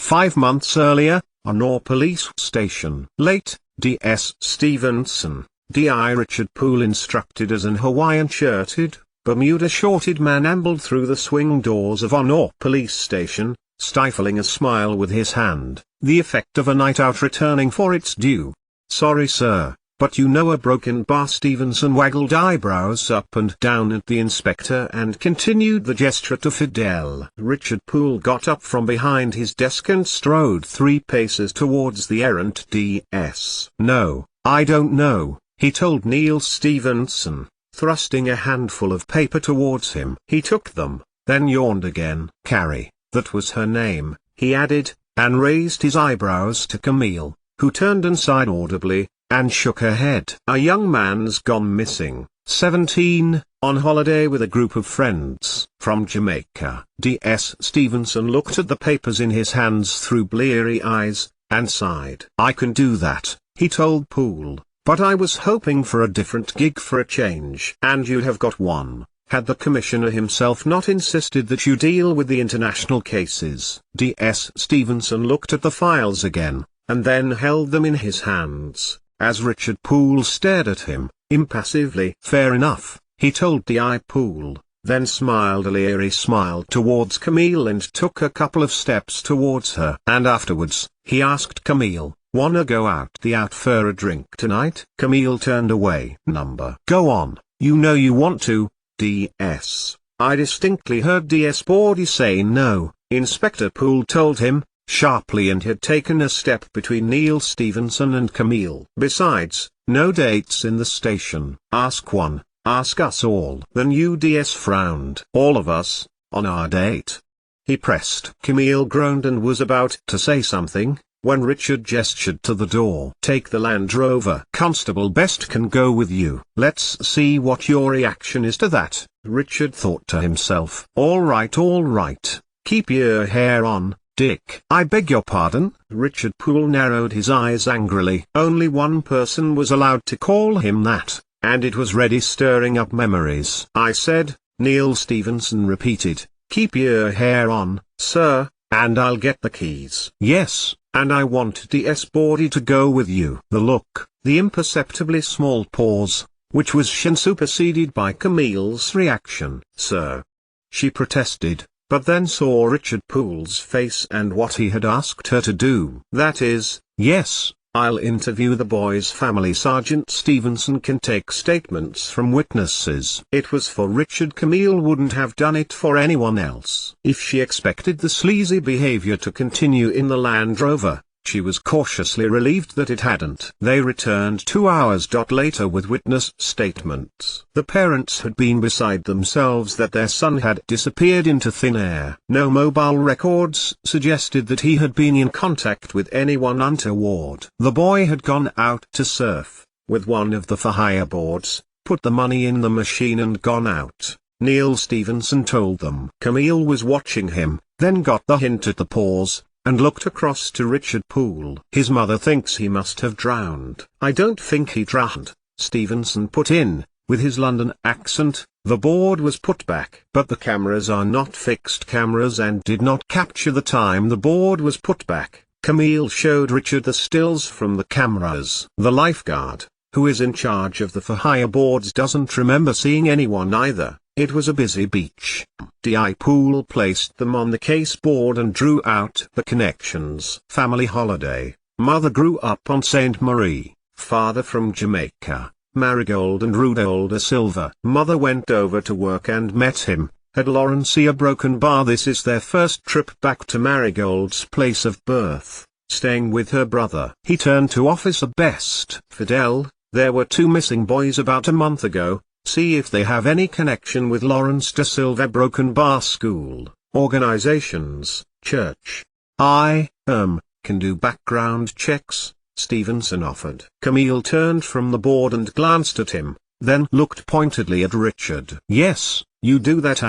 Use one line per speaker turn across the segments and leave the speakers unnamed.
5 months earlier, Honor Police Station. Late, D.S. Stevenson, D.I. Richard Poole instructed as an Hawaiian-shirted, Bermuda-shorted man ambled through the swing doors of Honor Police Station, stifling a smile with his hand, the effect of a night out returning for its due. "Sorry sir, but you know a broken bar." Stevenson waggled eyebrows up and down at the inspector and continued the gesture to Fidel. Richard Poole got up from behind his desk and strode 3 paces towards the errant DS. "No, I don't know," he told Neil Stevenson, thrusting a handful of paper towards him. He took them, then yawned again. "Carrie, that was her name," he added, and raised his eyebrows to Camille, who turned and sighed audibly, and shook her head. "A young man's gone missing, 17, on holiday with a group of friends, from Jamaica." D.S. Stevenson looked at the papers in his hands through bleary eyes, and sighed. "I can do that," he told Poole, "but I was hoping for a different gig for a change." "And you'd have got one, had the commissioner himself not insisted that you deal with the international cases." D.S. Stevenson looked at the files again, and then held them in his hands, as Richard Poole stared at him, impassively. "Fair enough," he told D.I. Poole, then smiled a leery smile towards Camille and took a couple of steps towards her. "And afterwards," he asked Camille, "wanna go out for a drink tonight?" Camille turned away. "Go on, you know you want to, D.S." "I distinctly heard D.S. Bordy say no," Inspector Poole told him, sharply, and had taken a step between Neil Stevenson and Camille. "Besides, no dates in the station." "Ask one, ask us all." Then UDS frowned. "All of us, on our date?" he pressed. Camille groaned and was about to say something, when Richard gestured to the door. "Take the Land Rover. Constable Best can go with you." "Let's see what your reaction is to that," Richard thought to himself. All right. Keep your hair on, Dick." "I beg your pardon?" Richard Poole narrowed his eyes angrily. Only one person was allowed to call him that, and it was Reddy, stirring up memories. "I said," Neil Stevenson repeated, "keep your hair on, sir, and I'll get the keys." "Yes, and I want D.S. Bordy to go with you." The look, the imperceptibly small pause, which was superseded by Camille's reaction. "Sir," she protested, but then saw Richard Poole's face and what he had asked her to do. "That is, yes, I'll interview the boy's family. Sergeant Stevenson can take statements from witnesses." It was for Richard. Camille wouldn't have done it for anyone else. If she expected the sleazy behavior to continue in the Land Rover, she was cautiously relieved that it hadn't. They returned 2 hours later with witness statements. The parents had been beside themselves that their son had disappeared into thin air. No mobile records suggested that he had been in contact with anyone untoward. The boy had gone out to surf, with one of the for-hire boards, put the money in the machine and gone out, Neil Stevenson told them. Camille was watching him, then got the hint at the pause, and looked across to Richard Poole. "His mother thinks he must have drowned." "I don't think he drowned," Stevenson put in, with his London accent. The board was put back. "But the cameras are not fixed cameras and did not capture the time the board was put back." Camille showed Richard the stills from the cameras. "The lifeguard, who is in charge of the for-hire boards, doesn't remember seeing anyone either. It was a busy beach." D.I. Poole placed them on the case board and drew out the connections. "Family holiday. Mother grew up on St. Marie, father from Jamaica, Marigold and Rudolph da Silva. Mother went over to work and met him, had Lawrence see a broken bar. This is their first trip back to Marigold's place of birth, staying with her brother." He turned to Officer Best. "Fidel, there were 2 missing boys about a month ago. See if they have any connection with Lawrence da Silva Broken Bar School, organizations, church." "I can do background checks," Stevenson offered. Camille turned from the board and glanced at him, then looked pointedly at Richard. "Yes, you do that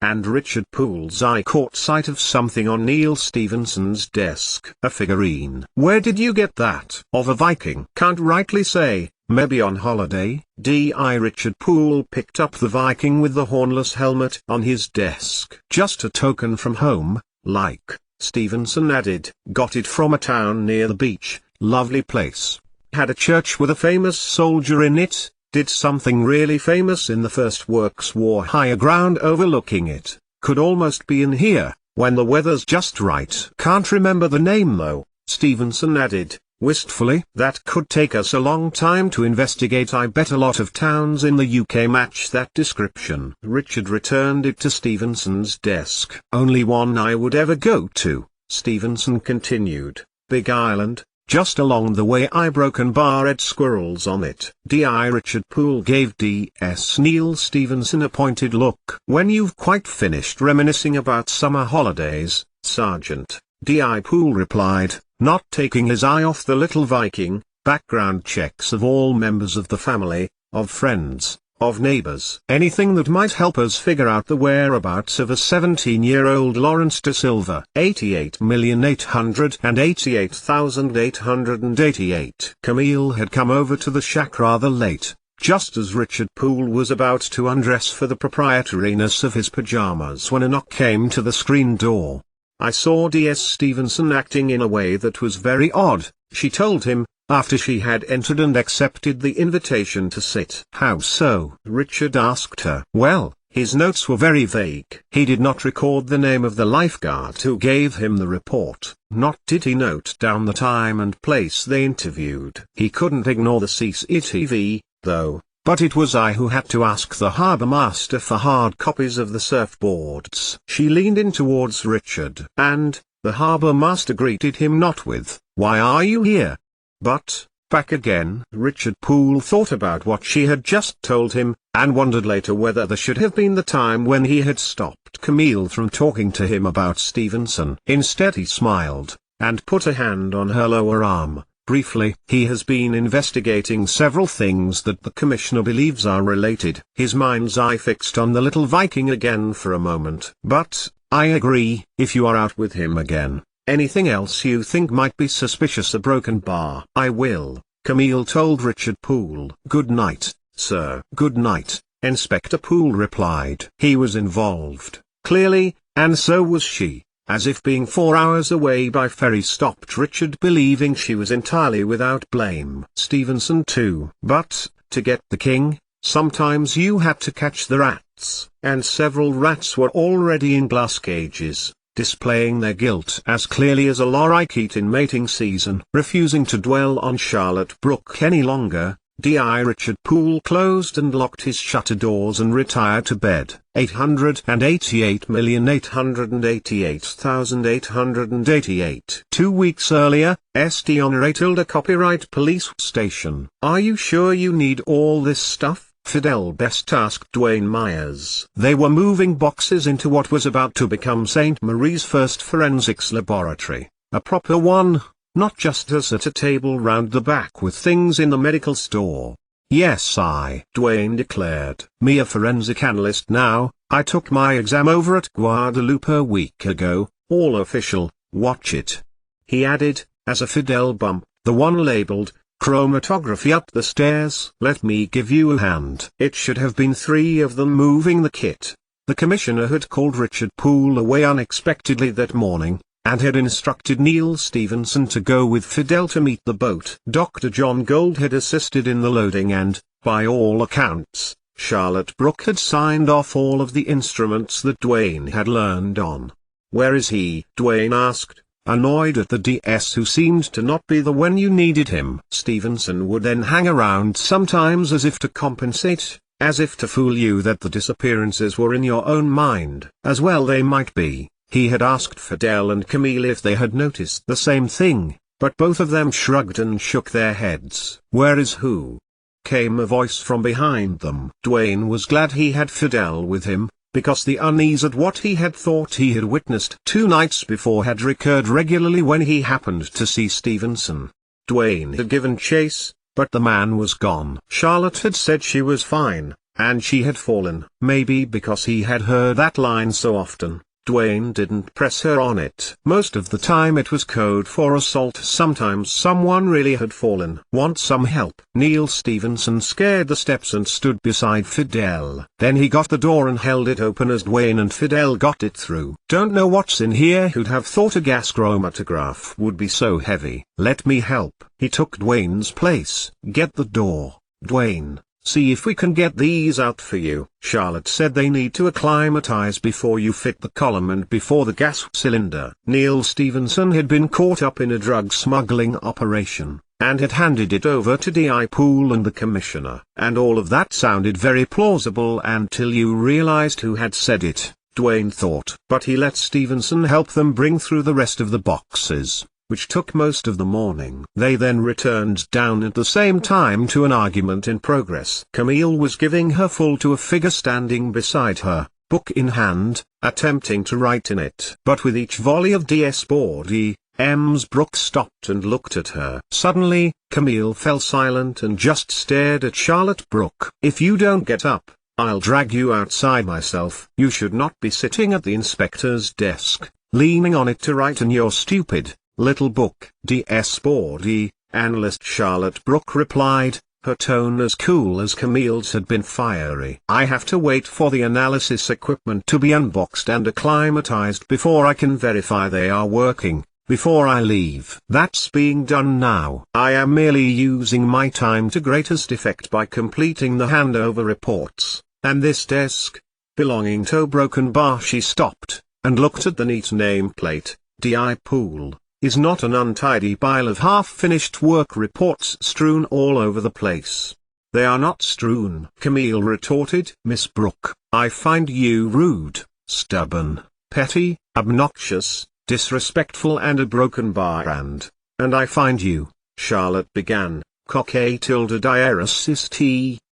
and Richard Poole's eye caught sight of something on Neil Stevenson's desk. "A figurine." "Where did you get that?" "Of a Viking." "Can't rightly say. Maybe on holiday." D.I. Richard Poole picked up the Viking with the hornless helmet on his desk. "Just a token from home, like," Stevenson added. Got it from a town near the beach, lovely place. Had a church with a famous soldier in it, did something really famous in the First Works War. Higher ground overlooking it, could almost be in here, when the weather's just right. Can't remember the name though, Stevenson added, wistfully. That could take us a long time to investigate. I bet a lot of towns in the UK match that description. Richard returned it to Stevenson's desk. Only one I would ever go to, Stevenson continued, Big Island. Just along the way Broken Bar had squirrels on it. D.I. Richard Poole gave D.S. Neil Stevenson a pointed look. When you've quite finished reminiscing about summer holidays, Sergeant, D.I. Poole replied, not taking his eye off the little Viking. Background checks of all members of the family, of friends, of neighbors. Anything that might help us figure out the whereabouts of a 17-year-old Lawrence de Silva. 88,888,888. Camille had come over to the shack rather late, just as Richard Poole was about to undress for the proprietoriness of his pajamas when a knock came to the screen door. I saw D.S. Stevenson acting in a way that was very odd, she told him, after she had entered and accepted the invitation to sit. How so? Richard asked her. Well, his notes were very vague. He did not record the name of the lifeguard who gave him the report. Nor did he note down the time and place they interviewed. He couldn't ignore the CCTV, though, but it was I who had to ask the harbour master for hard copies of the surfboards. She leaned in towards Richard. And, the harbour master greeted him not with, "Why are you here?" but, "Back again." Richard Poole thought about what she had just told him, and wondered later whether there should have been the time when he had stopped Camille from talking to him about Stevenson. Instead he smiled, and put a hand on her lower arm. Briefly, he has been investigating several things that the Commissioner believes are related. His mind's eye fixed on the little Viking again for a moment. But, I agree, if you are out with him again, anything else you think might be suspicious? A Broken Bar. I will, Camille told Richard Poole. Good night, sir. Good night, Inspector Poole replied. He was involved, clearly, and so was she. As if being 4 hours away by ferry stopped Richard believing she was entirely without blame. Stevenson too. But, to get the king, sometimes you had to catch the rats. And several rats were already in glass cages, displaying their guilt as clearly as a lorikeet in mating season. Refusing to dwell on Charlotte Brooke any longer, D.I. Richard Poole closed and locked his shutter doors and retired to bed. 888,888,888. 2 weeks earlier, St. Honore told a copyright police station. Are you sure you need all this stuff? Fidel Best asked Dwayne Myers. They were moving boxes into what was about to become St. Marie's first forensics laboratory, a proper one. Not just us at a table round the back with things in the medical store. Yes, Dwayne declared. Me a forensic analyst now. I took my exam over at Guadalupe a week ago, all official, watch it. He added, as a Fidel bumped the one labeled, chromatography up the stairs. Let me give you a hand. It should have been 3 of them moving the kit. The Commissioner had called Richard Poole away unexpectedly that morning, and had instructed Neil Stevenson to go with Fidel to meet the boat. Dr. John Gold had assisted in the loading and, by all accounts, Charlotte Brooke had signed off all of the instruments that Dwayne had learned on. Where is he? Dwayne asked, annoyed at the DS who seemed to not be the when you needed him. Stevenson would then hang around sometimes as if to compensate, as if to fool you that the disappearances were in your own mind. As well they might be. He had asked Fidel and Camille if they had noticed the same thing, but both of them shrugged and shook their heads. Where is who? Came a voice from behind them. Dwayne was glad he had Fidel with him, because the unease at what he had thought he had witnessed 2 nights before had recurred regularly when he happened to see Stevenson. Dwayne had given chase, but the man was gone. Charlotte had said she was fine, and she had fallen. Maybe because he had heard that line so often. Dwayne didn't press her on it. Most of the time it was code for assault. Sometimes someone really had fallen. Want some help? Neil Stevenson scared the steps and stood beside Fidel. Then he got the door and held it open as Dwayne and Fidel got it through. Don't know what's in here. Who'd have thought a gas chromatograph would be so heavy? Let me help. He took Dwayne's place. Get the door, Dwayne. See if we can get these out for you. Charlotte said they need to acclimatize before you fit the column and before the gas cylinder. Neil Stevenson had been caught up in a drug smuggling operation, and had handed it over to D.I. Poole and the commissioner. And all of that sounded very plausible until you realized who had said it, Dwayne thought. But he let Stevenson help them bring through the rest of the boxes, which took most of the morning. They then returned down at the same time to an argument in progress. Camille was giving her full to a figure standing beside her, book in hand, attempting to write in it. But with each volley of DS Bordy, Ems Brooke stopped and looked at her. Suddenly, Camille fell silent and just stared at Charlotte Brooke. If you don't get up, I'll drag you outside myself. You should not be sitting at the inspector's desk, leaning on it to write in your stupid little book. DS Bordy, analyst Charlotte Brooke replied, her tone as cool as Camille's had been fiery. I have to wait for the analysis equipment to be unboxed and acclimatized before I can verify they are working, before I leave. That's being done now. I am merely using my time to greatest effect by completing the handover reports, and this desk, belonging to Broken Bar. She stopped, and looked at the neat nameplate, D.I. Poole, is not an untidy pile of half-finished work reports strewn all over the place. They are not strewn, Camille retorted. Miss Brooke, I find you rude, stubborn, petty, obnoxious, disrespectful and a broken bar and I find you, Charlotte began, cock a tilde diarrhea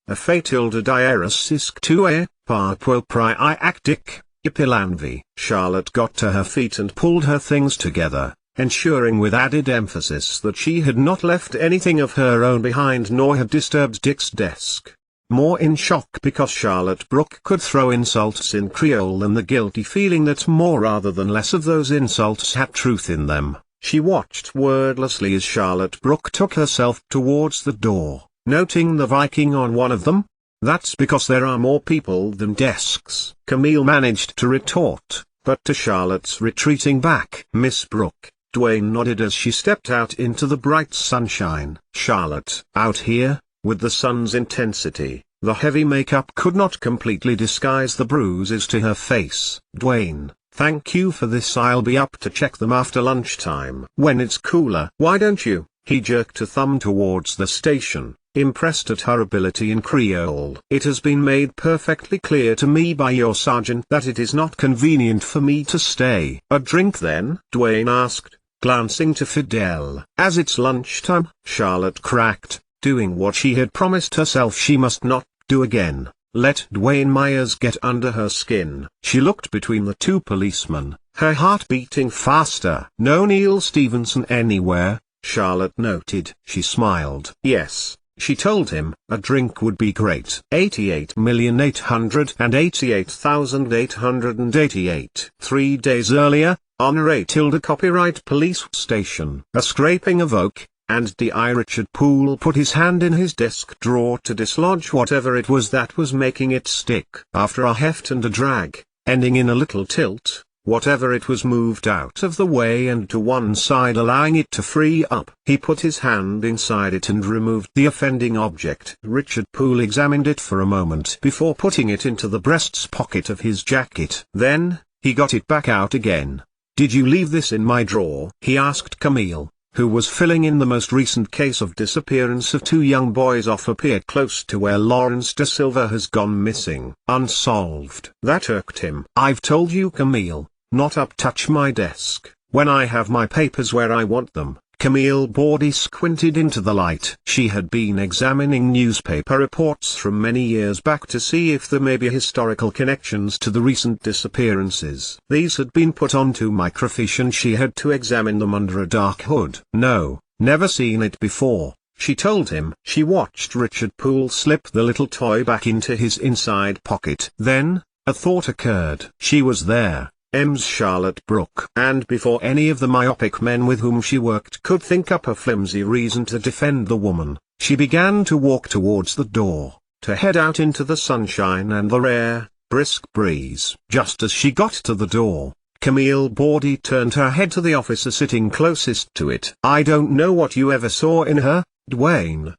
a fe tilde diarrhea tue, parquo pri actic, ipilanvi. Charlotte got to her feet and pulled her things together, ensuring with added emphasis that she had not left anything of her own behind nor had disturbed Dick's desk. More in shock because Charlotte Brooke could throw insults in Creole than the guilty feeling that more rather than less of those insults had truth in them, she watched wordlessly as Charlotte Brooke took herself towards the door, noting the Viking on one of them. That's because there are more people than desks, Camille managed to retort, but to Charlotte's retreating back. Miss Brooke, Dwayne nodded as she stepped out into the bright sunshine. Charlotte, out here, with the sun's intensity, the heavy makeup could not completely disguise the bruises to her face. Dwayne, thank you for this. I'll be up to check them after lunchtime. When it's cooler. Why don't you? He jerked a thumb towards the station, impressed at her ability in Creole. It has been made perfectly clear to me by your sergeant that it is not convenient for me to stay. A drink then? Dwayne asked, glancing to Fidel. As it's lunchtime, Charlotte cracked, doing what she had promised herself she must not do again, let Dwayne Myers get under her skin. She looked between the two policemen, her heart beating faster. No Neil Stevenson anywhere, Charlotte noted. She smiled. Yes, she told him, a drink would be great. 88,888,888. 3 days earlier, on a tilde copyright police station. A scraping of oak, and D.I. Richard Poole put his hand in his desk drawer to dislodge whatever it was that was making it stick. After a heft and a drag, ending in a little tilt, whatever it was moved out of the way and to one side, allowing it to free up. He put his hand inside it and removed the offending object. Richard Poole examined it for a moment before putting it into the breast pocket of his jacket. Then, he got it back out again. Did you leave this in my drawer? He asked Camille, who was filling in the most recent case of disappearance of 2 young boys off a pier close to where Lawrence Da Silva has gone missing. Unsolved. That irked him. I've told you, Camille, not up touch my desk, when I have my papers where I want them. Camille Bordy squinted into the light. She had been examining newspaper reports from many years back to see if there may be historical connections to the recent disappearances. These had been put onto microfiche and she had to examine them under a dark hood. No, never seen it before, she told him. She watched Richard Poole slip the little toy back into his inside pocket. Then, a thought occurred. She was there, M's Charlotte Brooke. And before any of the myopic men with whom she worked could think up a flimsy reason to defend the woman, she began to walk towards the door, to head out into the sunshine and the rare, brisk breeze. Just as she got to the door, Camille Baudy turned her head to the officer sitting closest to it. "I don't know what you ever saw in her, Dwayne,"